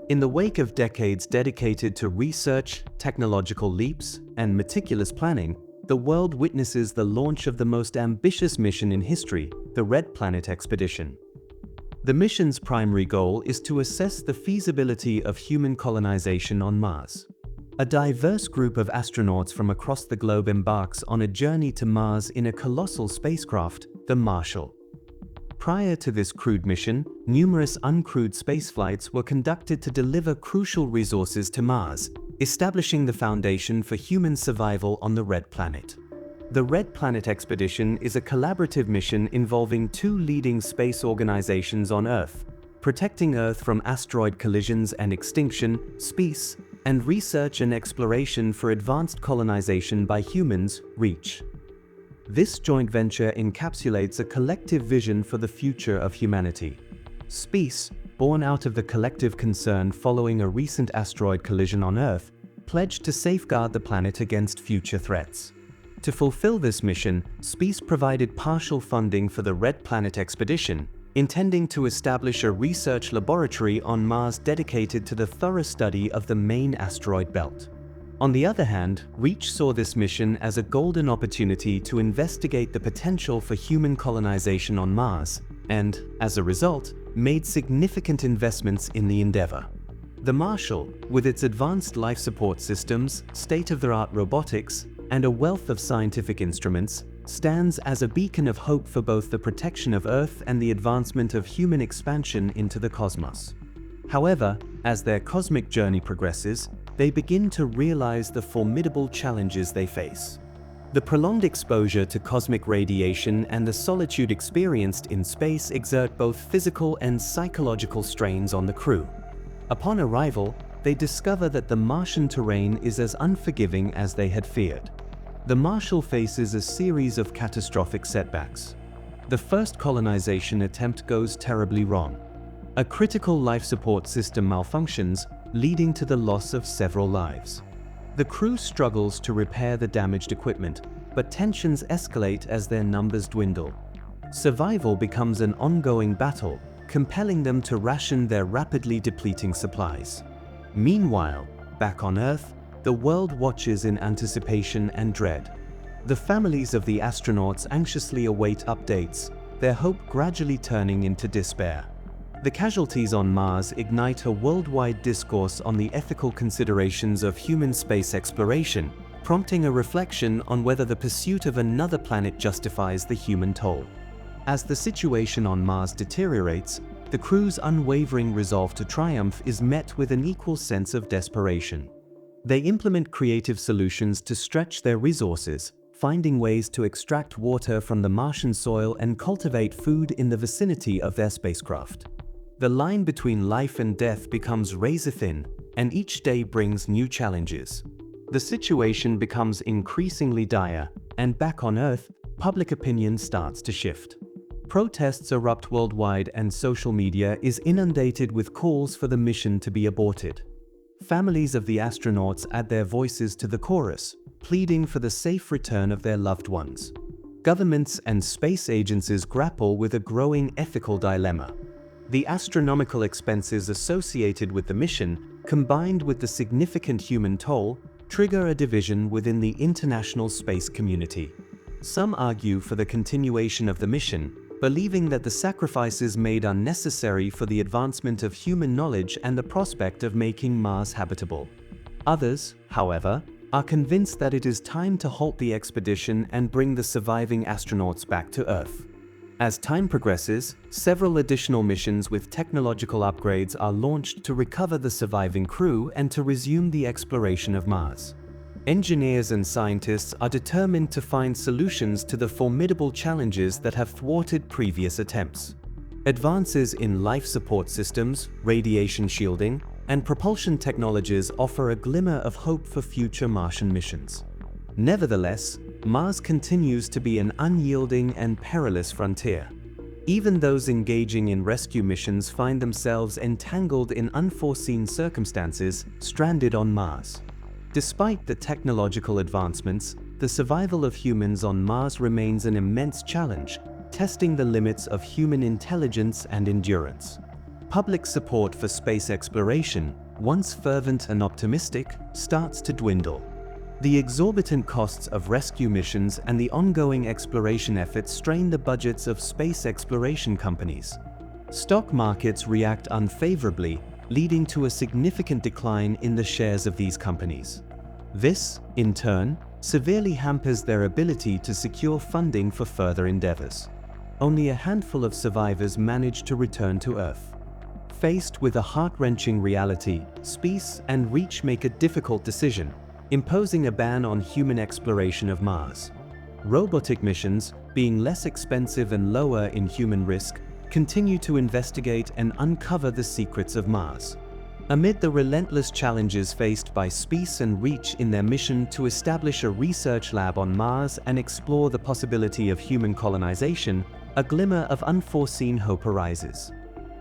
In the wake of decades dedicated to research, technological leaps, and meticulous planning, the world witnesses the launch of the most ambitious mission in history, the Red Planet Expedition. The mission's primary goal is to assess the feasibility of human colonization on Mars. A diverse group of astronauts from across the globe embarks on a journey to Mars in a colossal spacecraft, the Marshall. Prior to this crewed mission, numerous uncrewed spaceflights were conducted to deliver crucial resources to Mars, establishing the foundation for human survival on the Red Planet. The Red Planet Expedition is a collaborative mission involving two leading space organizations on Earth, protecting Earth from asteroid collisions and extinction, SPACE, and research and exploration for advanced colonization by humans, REACH. This joint venture encapsulates a collective vision for the future of humanity. SPACE, born out of the collective concern following a recent asteroid collision on Earth, pledged to safeguard the planet against future threats. To fulfill this mission, SPACE provided partial funding for the Red Planet Expedition, intending to establish a research laboratory on Mars dedicated to the thorough study of the main asteroid belt. On the other hand, REACH saw this mission as a golden opportunity to investigate the potential for human colonization on Mars, and, as a result, made significant investments in the endeavor. The Marshall, with its advanced life support systems, state-of-the-art robotics, and a wealth of scientific instruments, stands as a beacon of hope for both the protection of Earth and the advancement of human expansion into the cosmos. However, as their cosmic journey progresses, they begin to realize the formidable challenges they face. The prolonged exposure to cosmic radiation and the solitude experienced in space exert both physical and psychological strains on the crew. Upon arrival, they discover that the Martian terrain is as unforgiving as they had feared. The Marshall faces a series of catastrophic setbacks. The first colonization attempt goes terribly wrong. A critical life support system malfunctions, leading to the loss of several lives. The crew struggles to repair the damaged equipment, but tensions escalate as their numbers dwindle. Survival becomes an ongoing battle, compelling them to ration their rapidly depleting supplies. Meanwhile, back on Earth, the world watches in anticipation and dread. The families of the astronauts anxiously await updates, their hope gradually turning into despair. The casualties on Mars ignite a worldwide discourse on the ethical considerations of human space exploration, prompting a reflection on whether the pursuit of another planet justifies the human toll. As the situation on Mars deteriorates, the crew's unwavering resolve to triumph is met with an equal sense of desperation. They implement creative solutions to stretch their resources, finding ways to extract water from the Martian soil and cultivate food in the vicinity of their spacecraft. The line between life and death becomes razor-thin, and each day brings new challenges. The situation becomes increasingly dire, and back on Earth, public opinion starts to shift. Protests erupt worldwide and social media is inundated with calls for the mission to be aborted. Families of the astronauts add their voices to the chorus, pleading for the safe return of their loved ones. Governments and space agencies grapple with a growing ethical dilemma. The astronomical expenses associated with the mission, combined with the significant human toll, trigger a division within the international space community. Some argue for the continuation of the mission, believing that the sacrifices made are necessary for the advancement of human knowledge and the prospect of making Mars habitable. Others, however, are convinced that it is time to halt the expedition and bring the surviving astronauts back to Earth. As time progresses, several additional missions with technological upgrades are launched to recover the surviving crew and to resume the exploration of Mars. Engineers and scientists are determined to find solutions to the formidable challenges that have thwarted previous attempts. Advances in life support systems, radiation shielding, and propulsion technologies offer a glimmer of hope for future Martian missions. Nevertheless, Mars continues to be an unyielding and perilous frontier. Even those engaging in rescue missions find themselves entangled in unforeseen circumstances, stranded on Mars. Despite the technological advancements, the survival of humans on Mars remains an immense challenge, testing the limits of human intelligence and endurance. public support for space exploration, once fervent and optimistic, starts to dwindle. The exorbitant costs of rescue missions and the ongoing exploration efforts strain the budgets of space exploration companies. Stock markets react unfavorably, leading to a significant decline in the shares of these companies. This, in turn, severely hampers their ability to secure funding for further endeavors. Only a handful of survivors manage to return to Earth. Faced with a heart-wrenching reality, space and reach make a difficult decision, imposing a ban on human exploration of Mars. Robotic missions, being less expensive and lower in human risk, continue to investigate and uncover the secrets of Mars. Amid the relentless challenges faced by Space and Reach in their mission to establish a research lab on Mars and explore the possibility of human colonization, a glimmer of unforeseen hope arises.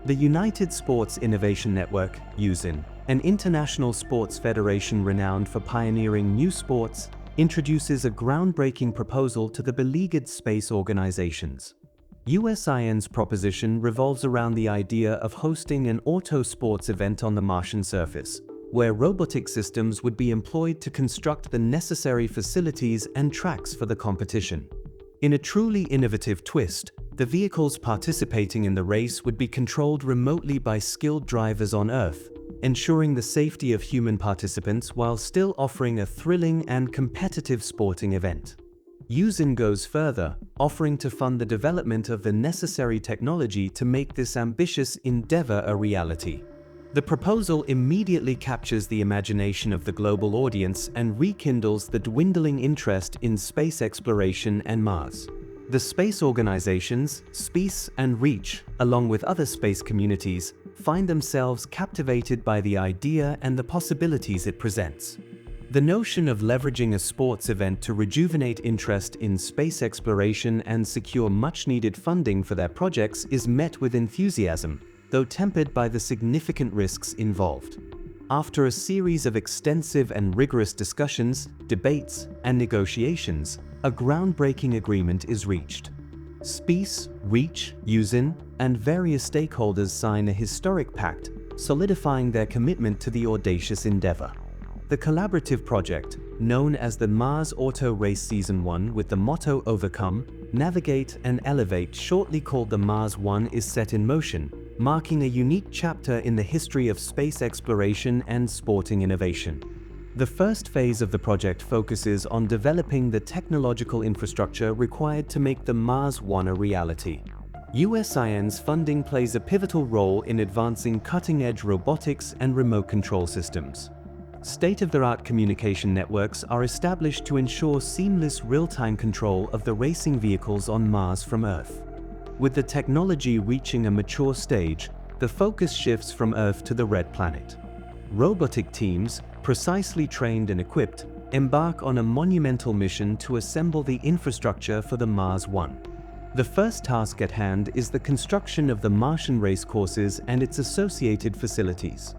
The United Sports Innovation Network, USIN, an international sports federation renowned for pioneering new sports, introduces a groundbreaking proposal to the beleaguered space organizations. USIN's proposition revolves around the idea of hosting an auto sports event on the Martian surface, where robotic systems would be employed to construct the necessary facilities and tracks for the competition. In a truly innovative twist, the vehicles participating in the race would be controlled remotely by skilled drivers on Earth, ensuring the safety of human participants while still offering a thrilling and competitive sporting event. USIN goes further, offering to fund the development of the necessary technology to make this ambitious endeavor a reality. The proposal immediately captures the imagination of the global audience and rekindles the dwindling interest in space exploration and Mars. The space organizations, Space and Reach, along with other space communities, find themselves captivated by the idea and the possibilities it presents. The notion of leveraging a sports event to rejuvenate interest in space exploration and secure much-needed funding for their projects is met with enthusiasm, though tempered by the significant risks involved. After a series of extensive and rigorous discussions, debates, and negotiations, a groundbreaking agreement is reached. Space, Reach, USIN, and various stakeholders sign a historic pact, solidifying their commitment to the audacious endeavor. The collaborative project, known as the Mars Auto Race Season 1 with the motto Overcome, Navigate and Elevate, shortly called the Mars 1, is set in motion, marking a unique chapter in the history of space exploration and sporting innovation. The first phase of the project focuses on developing the technological infrastructure required to make the Mars 1 a reality. USIN's funding plays a pivotal role in advancing cutting-edge robotics and remote control systems. State-of-the-art communication networks are established to ensure seamless real-time control of the racing vehicles on Mars from Earth. With the technology reaching a mature stage, the focus shifts from Earth to the Red Planet. Robotic teams, precisely trained and equipped, embark on a monumental mission to assemble the infrastructure for the Mars 1. The first task at hand is the construction of the Martian race courses and its associated facilities.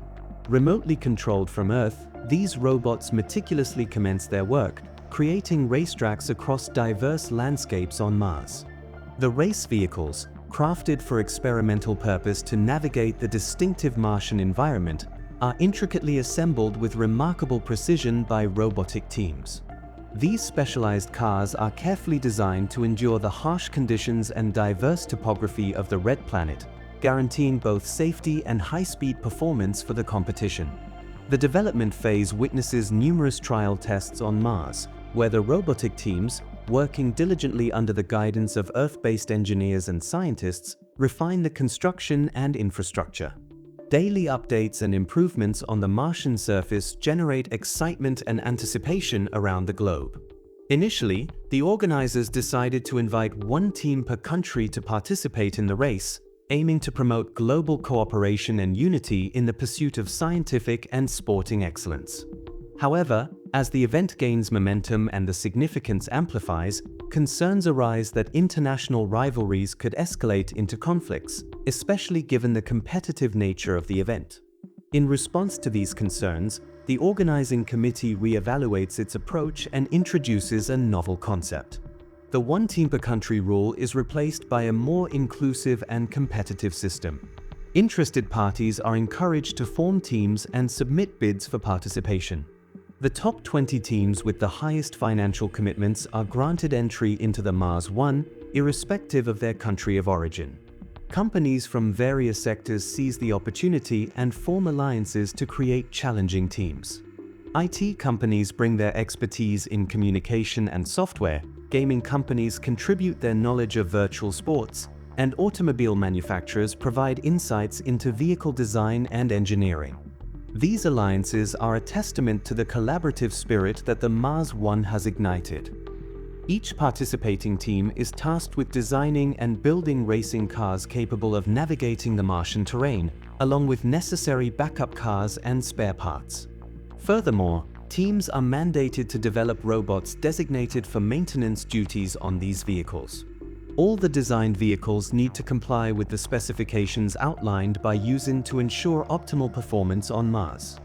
Remotely controlled from Earth, these robots meticulously commence their work, creating racetracks across diverse landscapes on Mars. The race vehicles, crafted for experimental purpose to navigate the distinctive Martian environment, are intricately assembled with remarkable precision by robotic teams. These specialized cars are carefully designed to endure the harsh conditions and diverse topography of the Red Planet, guaranteeing both safety and high-speed performance for the competition. The development phase witnesses numerous trial tests on Mars, where the robotic teams, working diligently under the guidance of Earth-based engineers and scientists, refine the construction and infrastructure. Daily updates and improvements on the Martian surface generate excitement and anticipation around the globe. Initially, the organizers decided to invite one team per country to participate in the race, aiming to promote global cooperation and unity in the pursuit of scientific and sporting excellence. However, as the event gains momentum and the significance amplifies, concerns arise that international rivalries could escalate into conflicts, especially given the competitive nature of the event. In response to these concerns, the organizing committee re-evaluates its approach and introduces a novel concept. The one team per country rule is replaced by a more inclusive and competitive system. Interested parties are encouraged to form teams and submit bids for participation. The top 20 teams with the highest financial commitments are granted entry into the Mars 1, irrespective of their country of origin. Companies from various sectors seize the opportunity and form alliances to create challenging teams. IT companies bring their expertise in communication and software, gaming companies contribute their knowledge of virtual sports, and automobile manufacturers provide insights into vehicle design and engineering. These alliances are a testament to the collaborative spirit that the Mars 1 has ignited. Each participating team is tasked with designing and building racing cars capable of navigating the Martian terrain, along with necessary backup cars and spare parts. Furthermore, teams are mandated to develop robots designated for maintenance duties on these vehicles. All the designed vehicles need to comply with the specifications outlined by USIN to ensure optimal performance on Mars.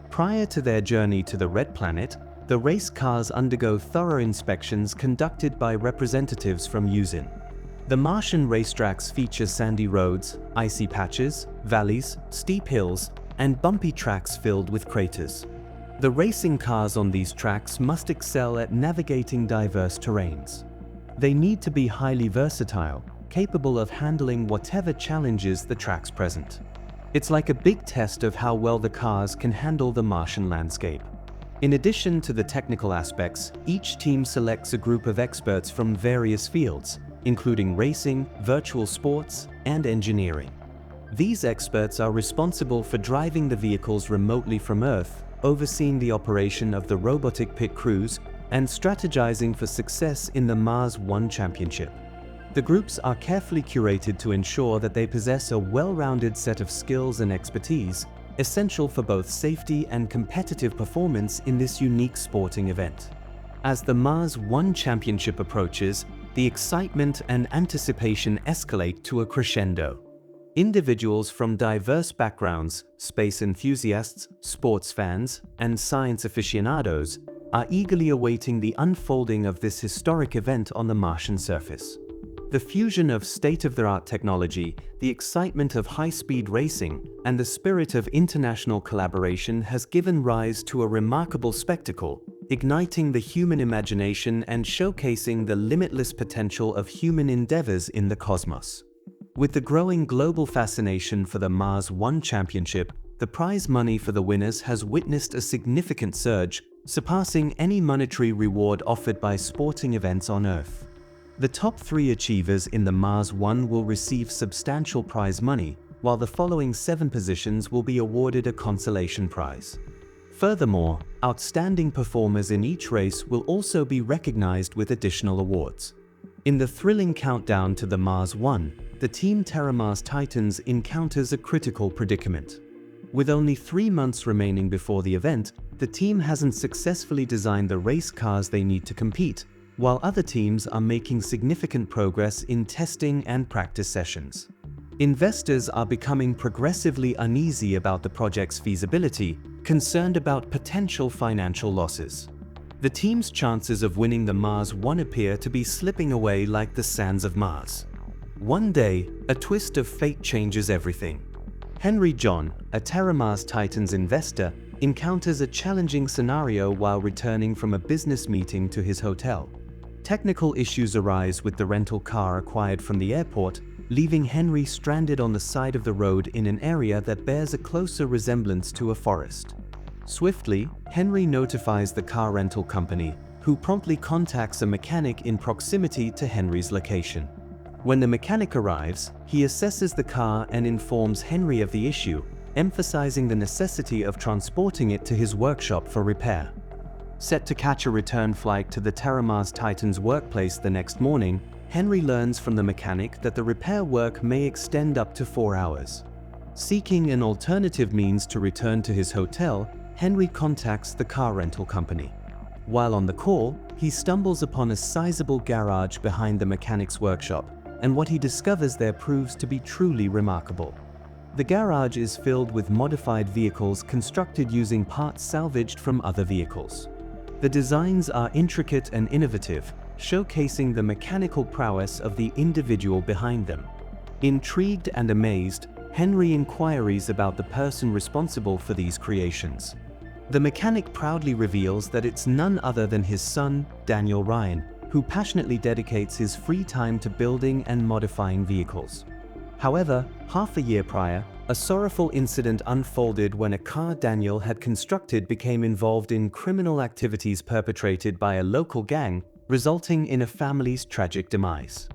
Prior to their journey to the Red Planet, the race cars undergo thorough inspections conducted by representatives from USIN. The Martian racetracks feature sandy roads, icy patches, valleys, steep hills, and bumpy tracks filled with craters. The racing cars on these tracks must excel at navigating diverse terrains. They need to be highly versatile, capable of handling whatever challenges the tracks present. It's like a big test of how well the cars can handle the Martian landscape. In addition to the technical aspects, each team selects a group of experts from various fields, including racing, virtual sports, and engineering. These experts are responsible for driving the vehicles remotely from Earth, overseeing the operation of the robotic pit crews, and strategizing for success in the Mars 1 Championship. The groups are carefully curated to ensure that they possess a well-rounded set of skills and expertise, essential for both safety and competitive performance in this unique sporting event. As the Mars 1 Championship approaches, the excitement and anticipation escalate to a crescendo. Individuals from diverse backgrounds, space enthusiasts, sports fans, and science aficionados, are eagerly awaiting the unfolding of this historic event on the Martian surface. The fusion of state-of-the-art technology, the excitement of high-speed racing, and the spirit of international collaboration has given rise to a remarkable spectacle, igniting the human imagination and showcasing the limitless potential of human endeavors in the cosmos. With the growing global fascination for the Mars 1 Championship, the prize money for the winners has witnessed a significant surge, surpassing any monetary reward offered by sporting events on Earth. The top 3 achievers in the Mars 1 will receive substantial prize money, while the following 7 positions will be awarded a consolation prize. Furthermore, outstanding performers in each race will also be recognized with additional awards. In the thrilling countdown to the Mars 1, the Team TerraMars Titans encounters a critical predicament. With only 3 months remaining before the event, the team hasn't successfully designed the race cars they need to compete, while other teams are making significant progress in testing and practice sessions. Investors are becoming progressively uneasy about the project's feasibility, concerned about potential financial losses. The team's chances of winning the Mars 1 appear to be slipping away like the sands of Mars. One day, a twist of fate changes everything. Henry John, a TerraMars Titans investor, encounters a challenging scenario while returning from a business meeting to his hotel. Technical issues arise with the rental car acquired from the airport, leaving Henry stranded on the side of the road in an area that bears a closer resemblance to a forest. Swiftly, Henry notifies the car rental company, who promptly contacts a mechanic in proximity to Henry's location. When the mechanic arrives, he assesses the car and informs Henry of the issue, emphasizing the necessity of transporting it to his workshop for repair. Set to catch a return flight to the TerraMars Titans workplace the next morning, Henry learns from the mechanic that the repair work may extend up to 4 hours. Seeking an alternative means to return to his hotel, Henry contacts the car rental company. While on the call, he stumbles upon a sizable garage behind the mechanic's workshop, and what he discovers there proves to be truly remarkable. The garage is filled with modified vehicles constructed using parts salvaged from other vehicles. The designs are intricate and innovative, showcasing the mechanical prowess of the individual behind them. Intrigued and amazed, Henry inquires about the person responsible for these creations. The mechanic proudly reveals that it's none other than his son, Daniel Ryan, who passionately dedicates his free time to building and modifying vehicles. However, half a year prior, a sorrowful incident unfolded when a car Daniel had constructed became involved in criminal activities perpetrated by a local gang, resulting in a family's tragic demise.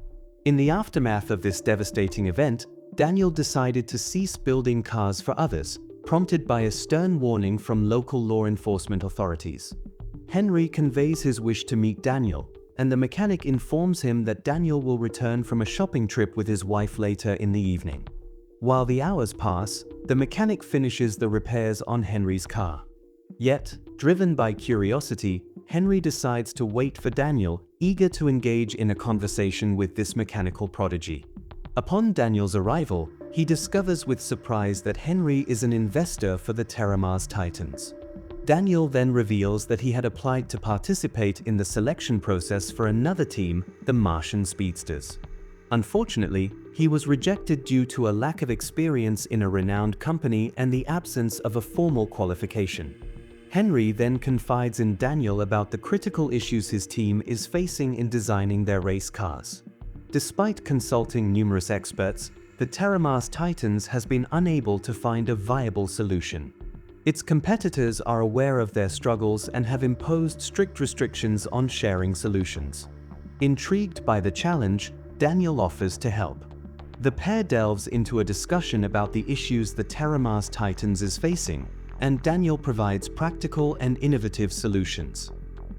In the aftermath of this devastating event, Daniel decided to cease building cars for others, prompted by a stern warning from local law enforcement authorities. Henry conveys his wish to meet Daniel, and the mechanic informs him that Daniel will return from a shopping trip with his wife later in the evening. While the hours pass, the mechanic finishes the repairs on Henry's car. Yet, driven by curiosity, Henry decides to wait for Daniel, eager to engage in a conversation with this mechanical prodigy. Upon Daniel's arrival, he discovers with surprise that Henry is an investor for the Terramars Titans. Daniel then reveals that he had applied to participate in the selection process for another team, the Martian Speedsters. Unfortunately, he was rejected due to a lack of experience in a renowned company and the absence of a formal qualification. Henry then confides in Daniel about the critical issues his team is facing in designing their race cars. Despite consulting numerous experts, the Terramars Titans has been unable to find a viable solution. Its competitors are aware of their struggles and have imposed strict restrictions on sharing solutions. Intrigued by the challenge, Daniel offers to help. The pair delves into a discussion about the issues the Terramars Titans is facing, and Daniel provides practical and innovative solutions.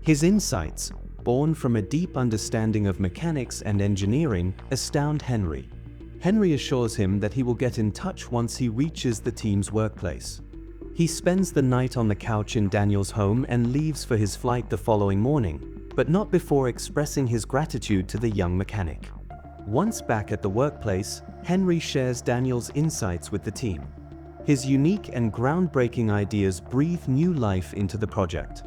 His insights, born from a deep understanding of mechanics and engineering, astound Henry. Henry assures him that he will get in touch once he reaches the team's workplace. He spends the night on the couch in Daniel's home and leaves for his flight the following morning, but not before expressing his gratitude to the young mechanic. Once back at the workplace, Henry shares Daniel's insights with the team. His unique and groundbreaking ideas breathe new life into the project.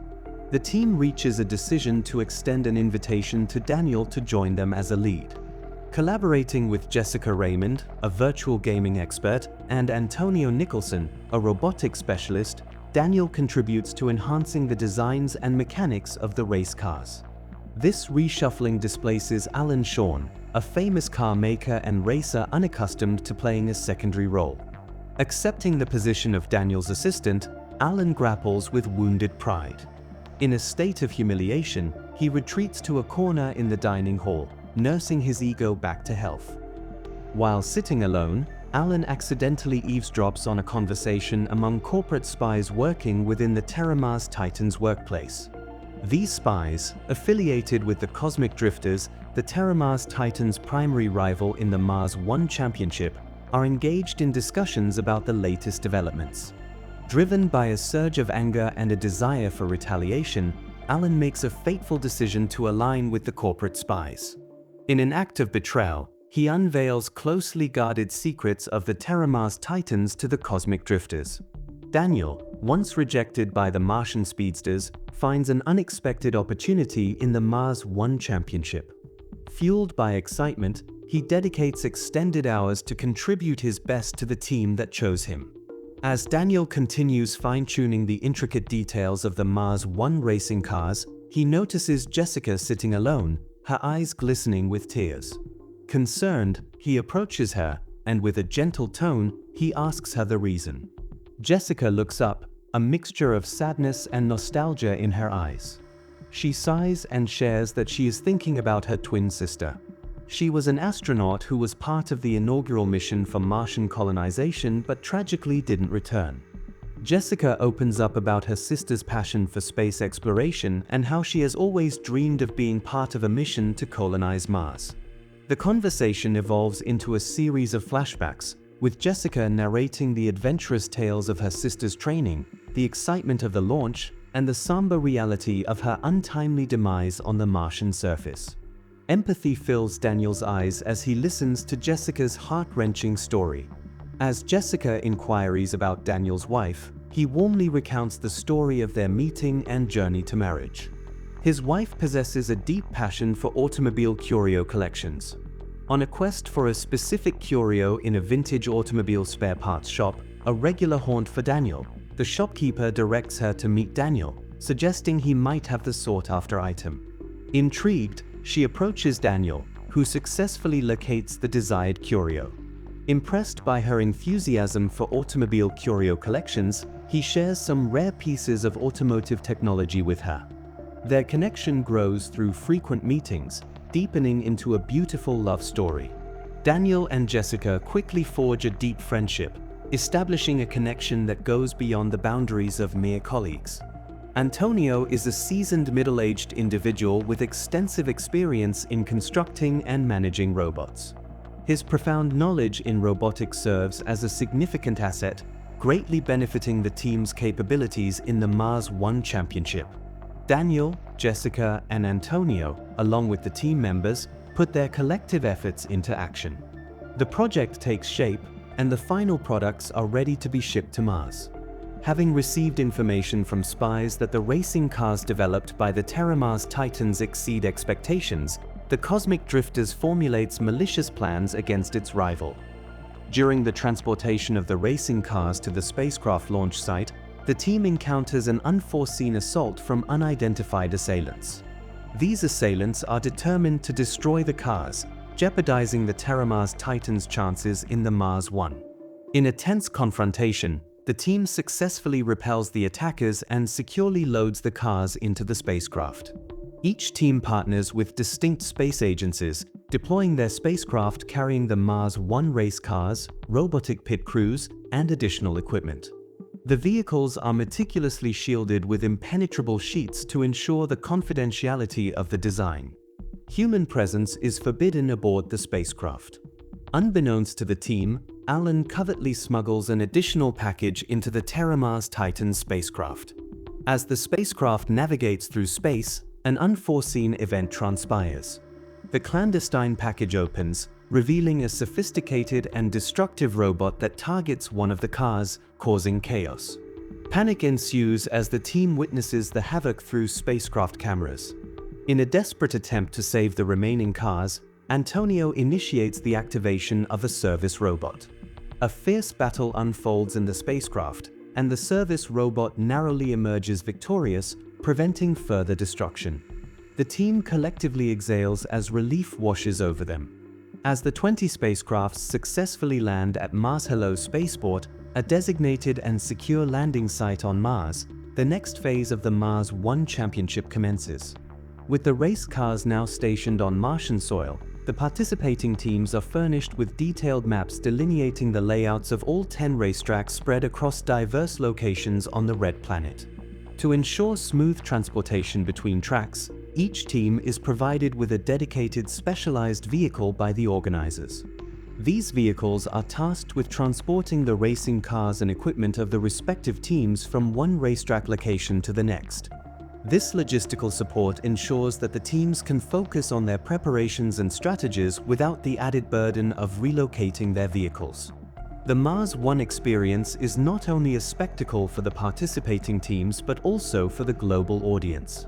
The team reaches a decision to extend an invitation to Daniel to join them as a lead. Collaborating with Jessica Raymond, a virtual gaming expert, and Antonio Nicholson, a robotics specialist, Daniel contributes to enhancing the designs and mechanics of the race cars. This reshuffling displaces Alan Shawn, a famous car maker and racer unaccustomed to playing a secondary role. Accepting the position of Daniel's assistant, Alan grapples with wounded pride. In a state of humiliation, he retreats to a corner in the dining hall, nursing his ego back to health. While sitting alone, Alan accidentally eavesdrops on a conversation among corporate spies working within the Terramars Titans workplace. These spies, affiliated with the Cosmic Drifters, the Terramars Titans' primary rival in the Mars 1 Championship, are engaged in discussions about the latest developments. Driven by a surge of anger and a desire for retaliation, Alan makes a fateful decision to align with the corporate spies. In an act of betrayal, he unveils closely guarded secrets of the Terramars Titans to the Cosmic Drifters. Daniel, once rejected by the Martian Speedsters, finds an unexpected opportunity in the Mars 1 Championship. Fueled by excitement, he dedicates extended hours to contribute his best to the team that chose him. As Daniel continues fine-tuning the intricate details of the Mars 1 racing cars, he notices Jessica sitting alone, her eyes glistening with tears. Concerned, he approaches her, and with a gentle tone, he asks her the reason. Jessica looks up, a mixture of sadness and nostalgia in her eyes. She sighs and shares that she is thinking about her twin sister. She was an astronaut who was part of the inaugural mission for Martian colonization but tragically didn't return. Jessica opens up about her sister's passion for space exploration and how she has always dreamed of being part of a mission to colonize Mars. The conversation evolves into a series of flashbacks, with Jessica narrating the adventurous tales of her sister's training, the excitement of the launch, and the somber reality of her untimely demise on the Martian surface. Empathy fills Daniel's eyes as he listens to Jessica's heart-wrenching story. As Jessica inquires about Daniel's wife, he warmly recounts the story of their meeting and journey to marriage. His wife possesses a deep passion for automobile curio collections. On a quest for a specific curio in a vintage automobile spare parts shop, a regular haunt for Daniel, the shopkeeper directs her to meet Daniel, suggesting he might have the sought-after item. Intrigued, she approaches Daniel, who successfully locates the desired curio. Impressed by her enthusiasm for automobile curio collections, he shares some rare pieces of automotive technology with her. Their connection grows through frequent meetings, deepening into a beautiful love story. Daniel and Jessica quickly forge a deep friendship, establishing a connection that goes beyond the boundaries of mere colleagues. Antonio is a seasoned middle-aged individual with extensive experience in constructing and managing robots. His profound knowledge in robotics serves as a significant asset, greatly benefiting the team's capabilities in the Mars One Championship. Daniel, Jessica, and Antonio, along with the team members, put their collective efforts into action. The project takes shape, and the final products are ready to be shipped to Mars. Having received information from spies that the racing cars developed by the Terramars Titans exceed expectations, the Cosmic Drifters formulates malicious plans against its rival. During the transportation of the racing cars to the spacecraft launch site, the team encounters an unforeseen assault from unidentified assailants. These assailants are determined to destroy the cars, jeopardizing the Terramars Titans' chances in the Mars One. In a tense confrontation, the team successfully repels the attackers and securely loads the cars into the spacecraft. Each team partners with distinct space agencies, deploying their spacecraft carrying the Mars One race cars, robotic pit crews, and additional equipment. The vehicles are meticulously shielded with impenetrable sheets to ensure the confidentiality of the design. Human presence is forbidden aboard the spacecraft. Unbeknownst to the team, Alan covertly smuggles an additional package into the Terramars Titan spacecraft. As the spacecraft navigates through space, an unforeseen event transpires. The clandestine package opens, revealing a sophisticated and destructive robot that targets one of the cars, causing chaos. Panic ensues as the team witnesses the havoc through spacecraft cameras. In a desperate attempt to save the remaining cars, Antonio initiates the activation of a service robot. A fierce battle unfolds in the spacecraft, and the service robot narrowly emerges victorious, preventing further destruction. The team collectively exhales as relief washes over them. As the 20 spacecrafts successfully land at Mars Hello Spaceport, a designated and secure landing site on Mars, the next phase of the Mars One Championship commences. With the race cars now stationed on Martian soil, the participating teams are furnished with detailed maps delineating the layouts of all 10 racetracks spread across diverse locations on the Red Planet. To ensure smooth transportation between tracks, each team is provided with a dedicated specialized vehicle by the organizers. These vehicles are tasked with transporting the racing cars and equipment of the respective teams from one racetrack location to the next. This logistical support ensures that the teams can focus on their preparations and strategies without the added burden of relocating their vehicles. The Mars One experience is not only a spectacle for the participating teams but also for the global audience.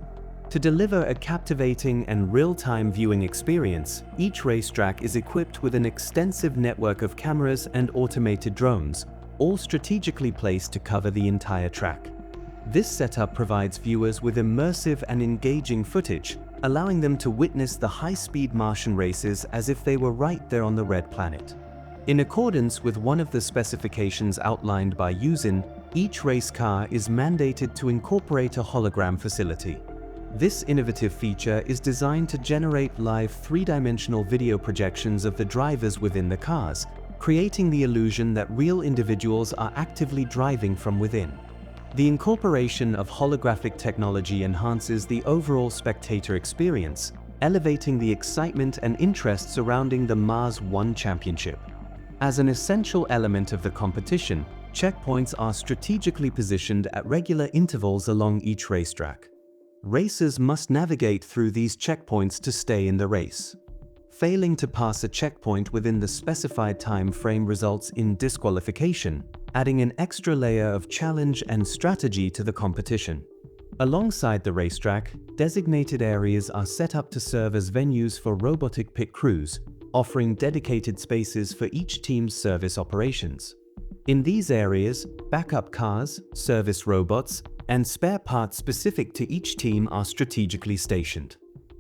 To deliver a captivating and real-time viewing experience, each racetrack is equipped with an extensive network of cameras and automated drones, all strategically placed to cover the entire track. This setup provides viewers with immersive and engaging footage, allowing them to witness the high-speed Martian races as if they were right there on the Red Planet. In accordance with one of the specifications outlined by USIN, each race car is mandated to incorporate a hologram facility. This innovative feature is designed to generate live three-dimensional video projections of the drivers within the cars, creating the illusion that real individuals are actively driving from within. The incorporation of holographic technology enhances the overall spectator experience, elevating the excitement and interest surrounding the Mars One Championship. As an essential element of the competition, checkpoints are strategically positioned at regular intervals along each racetrack. Racers must navigate through these checkpoints to stay in the race. Failing to pass a checkpoint within the specified time frame results in disqualification, adding an extra layer of challenge and strategy to the competition. Alongside the racetrack, designated areas are set up to serve as venues for robotic pit crews, offering dedicated spaces for each team's service operations. In these areas, backup cars, service robots, and spare parts specific to each team are strategically stationed.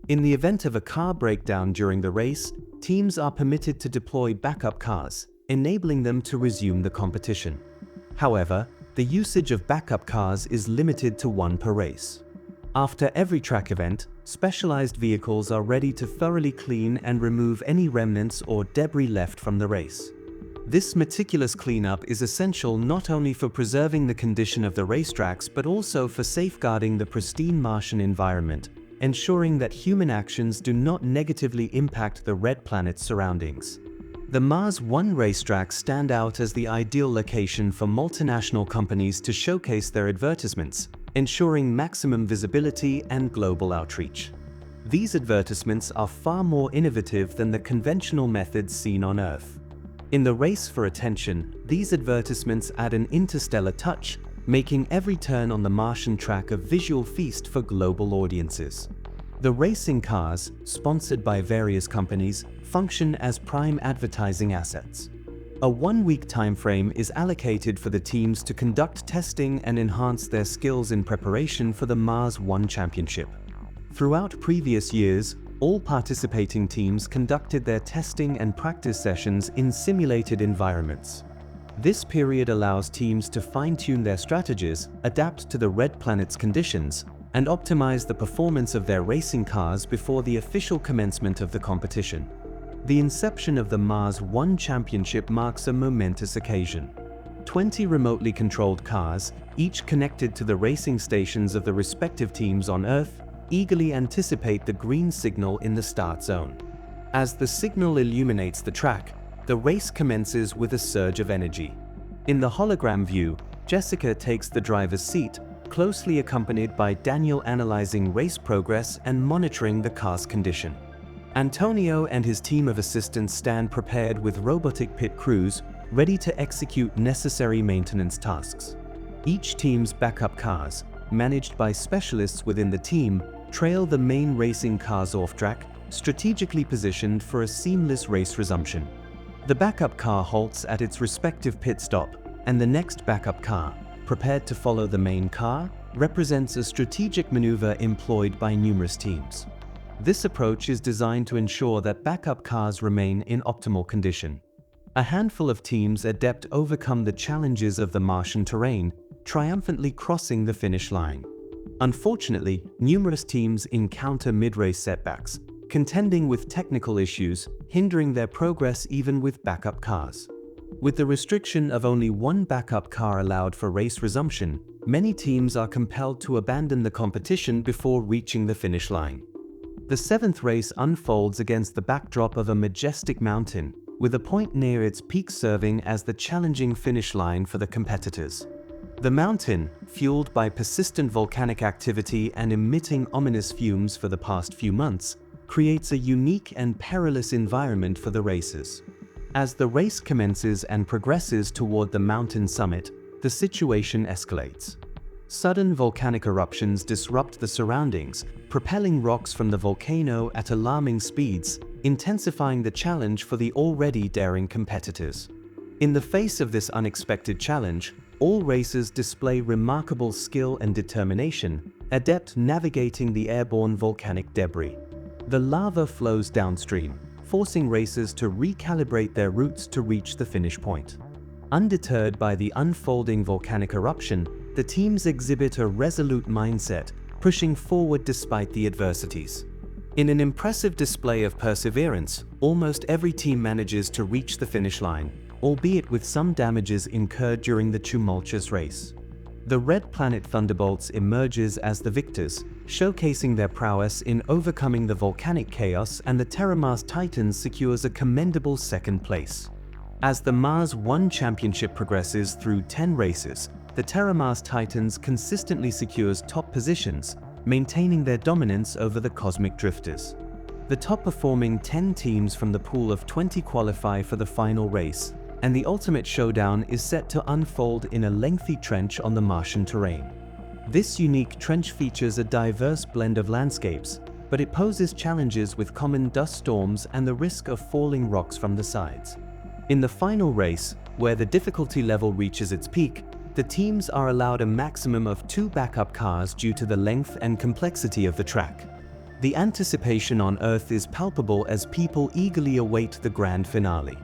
In the event of a car breakdown during the race, teams are permitted to deploy backup cars, enabling them to resume the competition. However, the usage of backup cars is limited to one per race. After every track event, specialized vehicles are ready to thoroughly clean and remove any remnants or debris left from the race. This meticulous cleanup is essential not only for preserving the condition of the racetracks but also for safeguarding the pristine Martian environment, ensuring that human actions do not negatively impact the red planet's surroundings. The Mars One racetracks stand out as the ideal location for multinational companies to showcase their advertisements, ensuring maximum visibility and global outreach. These advertisements are far more innovative than the conventional methods seen on Earth. In the race for attention, these advertisements add an interstellar touch, making every turn on the Martian track a visual feast for global audiences. The racing cars, sponsored by various companies, function as prime advertising assets. A one-week timeframe is allocated for the teams to conduct testing and enhance their skills in preparation for the Mars One Championship. Throughout previous years, all participating teams conducted their testing and practice sessions in simulated environments. This period allows teams to fine-tune their strategies, adapt to the red planet's conditions, and optimize the performance of their racing cars before the official commencement of the competition. The inception of the Mars One Championship marks a momentous occasion. 20 remotely controlled cars, each connected to the racing stations of the respective teams on Earth, eagerly anticipate the green signal in the start zone. As the signal illuminates the track, the race commences with a surge of energy. In the hologram view, Jessica takes the driver's seat, closely accompanied by Daniel analyzing race progress and monitoring the car's condition. Antonio and his team of assistants stand prepared with robotic pit crews, ready to execute necessary maintenance tasks. Each team's backup cars, managed by specialists within the team, trail the main racing cars off-track, strategically positioned for a seamless race resumption. The backup car halts at its respective pit stop, and the next backup car, prepared to follow the main car, represents a strategic maneuver employed by numerous teams. This approach is designed to ensure that backup cars remain in optimal condition. A handful of teams adept overcome the challenges of the Martian terrain, triumphantly crossing the finish line. Unfortunately, numerous teams encounter mid-race setbacks, contending with technical issues, hindering their progress even with backup cars. With the restriction of only one backup car allowed for race resumption, many teams are compelled to abandon the competition before reaching the finish line. The seventh race unfolds against the backdrop of a majestic mountain, with a point near its peak serving as the challenging finish line for the competitors. The mountain, fueled by persistent volcanic activity and emitting ominous fumes for the past few months, creates a unique and perilous environment for the racers. As the race commences and progresses toward the mountain summit, the situation escalates. Sudden volcanic eruptions disrupt the surroundings, propelling rocks from the volcano at alarming speeds, intensifying the challenge for the already daring competitors. In the face of this unexpected challenge, all racers display remarkable skill and determination, adept navigating the airborne volcanic debris. The lava flows downstream, forcing racers to recalibrate their routes to reach the finish point. Undeterred by the unfolding volcanic eruption, the teams exhibit a resolute mindset, pushing forward despite the adversities. In an impressive display of perseverance, almost every team manages to reach the finish line, albeit with some damages incurred during the tumultuous race. The Red Planet Thunderbolts emerges as the victors, showcasing their prowess in overcoming the volcanic chaos, and the TerraMars Titans secures a commendable second place. As the Mars One Championship progresses through 10 races, the TerraMars Titans consistently secures top positions, maintaining their dominance over the Cosmic Drifters. The top-performing 10 teams from the pool of 20 qualify for the final race, and the ultimate showdown is set to unfold in a lengthy trench on the Martian terrain. This unique trench features a diverse blend of landscapes, but it poses challenges with common dust storms and the risk of falling rocks from the sides. In the final race, where the difficulty level reaches its peak, the teams are allowed a maximum of 2 backup cars due to the length and complexity of the track. The anticipation on Earth is palpable as people eagerly await the grand finale.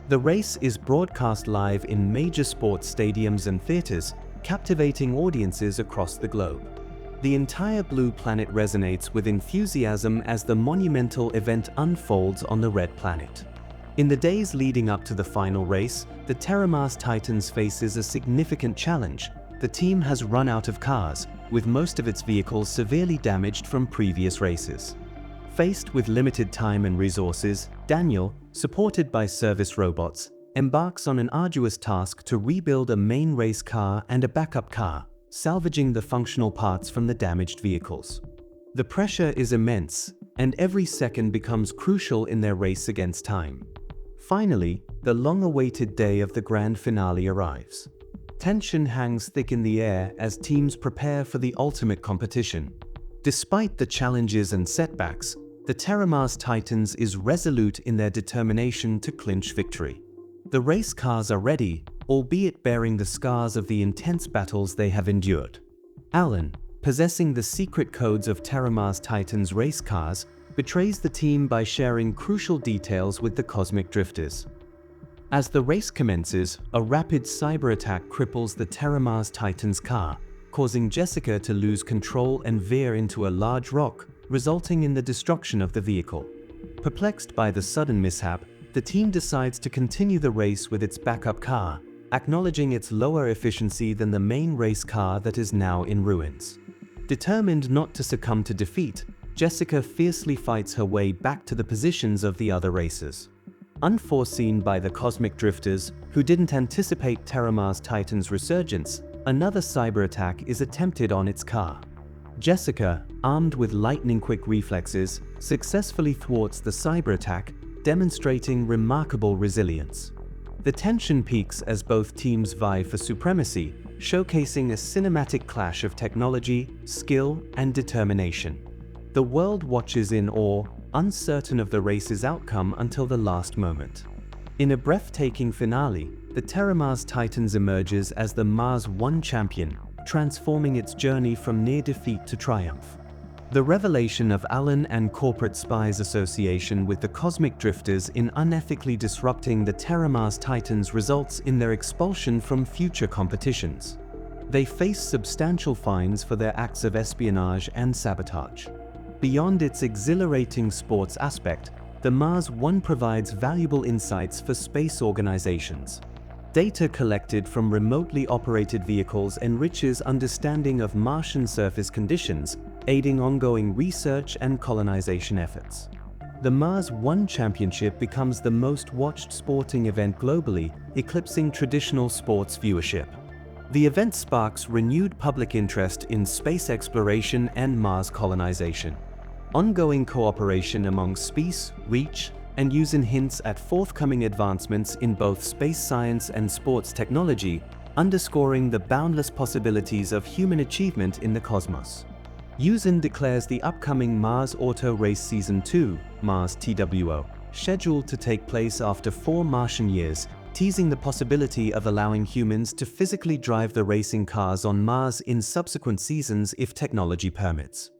The race is broadcast live in major sports stadiums and theaters, captivating audiences across the globe. The entire blue planet resonates with enthusiasm as the monumental event unfolds on the red planet. In the days leading up to the final race, the Terramars Titans faces a significant challenge. The team has run out of cars, with most of its vehicles severely damaged from previous races. Faced with limited time and resources, Daniel, supported by service robots, embarks on an arduous task to rebuild a main race car and a backup car, salvaging the functional parts from the damaged vehicles. The pressure is immense, and every second becomes crucial in their race against time. Finally, the long-awaited day of the grand finale arrives. Tension hangs thick in the air as teams prepare for the ultimate competition. Despite the challenges and setbacks, the Terramars Titans is resolute in their determination to clinch victory. The race cars are ready, albeit bearing the scars of the intense battles they have endured. Alan, possessing the secret codes of Terramars Titans race cars, betrays the team by sharing crucial details with the Cosmic Drifters. As the race commences, a rapid cyber attack cripples the Terramars Titans car, causing Jessica to lose control and veer into a large rock, resulting in the destruction of the vehicle. Perplexed by the sudden mishap, the team decides to continue the race with its backup car, acknowledging its lower efficiency than the main race car that is now in ruins. Determined not to succumb to defeat, Jessica fiercely fights her way back to the positions of the other racers. Unforeseen by the Cosmic Drifters, who didn't anticipate Terramars Titans' resurgence, another cyber attack is attempted on its car. Jessica, armed with lightning-quick reflexes, successfully thwarts the cyber attack, demonstrating remarkable resilience. The tension peaks as both teams vie for supremacy, showcasing a cinematic clash of technology, skill, and determination. The world watches in awe, uncertain of the race's outcome until the last moment. In a breathtaking finale, the Terramars Titans emerges as the Mars One champion, transforming its journey from near defeat to triumph. The revelation of Alan and corporate spies' association with the Cosmic Drifters in unethically disrupting the Terramars Titans results in their expulsion from future competitions. They face substantial fines for their acts of espionage and sabotage. Beyond its exhilarating sports aspect, the Mars One provides valuable insights for space organizations. Data collected from remotely operated vehicles enriches understanding of Martian surface conditions, aiding ongoing research and colonization efforts. The Mars One Championship becomes the most watched sporting event globally, eclipsing traditional sports viewership. The event sparks renewed public interest in space exploration and Mars colonization. Ongoing cooperation among space, reach, and using hints at forthcoming advancements in both space science and sports technology, underscoring the boundless possibilities of human achievement in the cosmos. Usin declares the upcoming Mars Auto Race Season 2, Mars TWO, scheduled to take place after 4 Martian years, teasing the possibility of allowing humans to physically drive the racing cars on Mars in subsequent seasons if technology permits.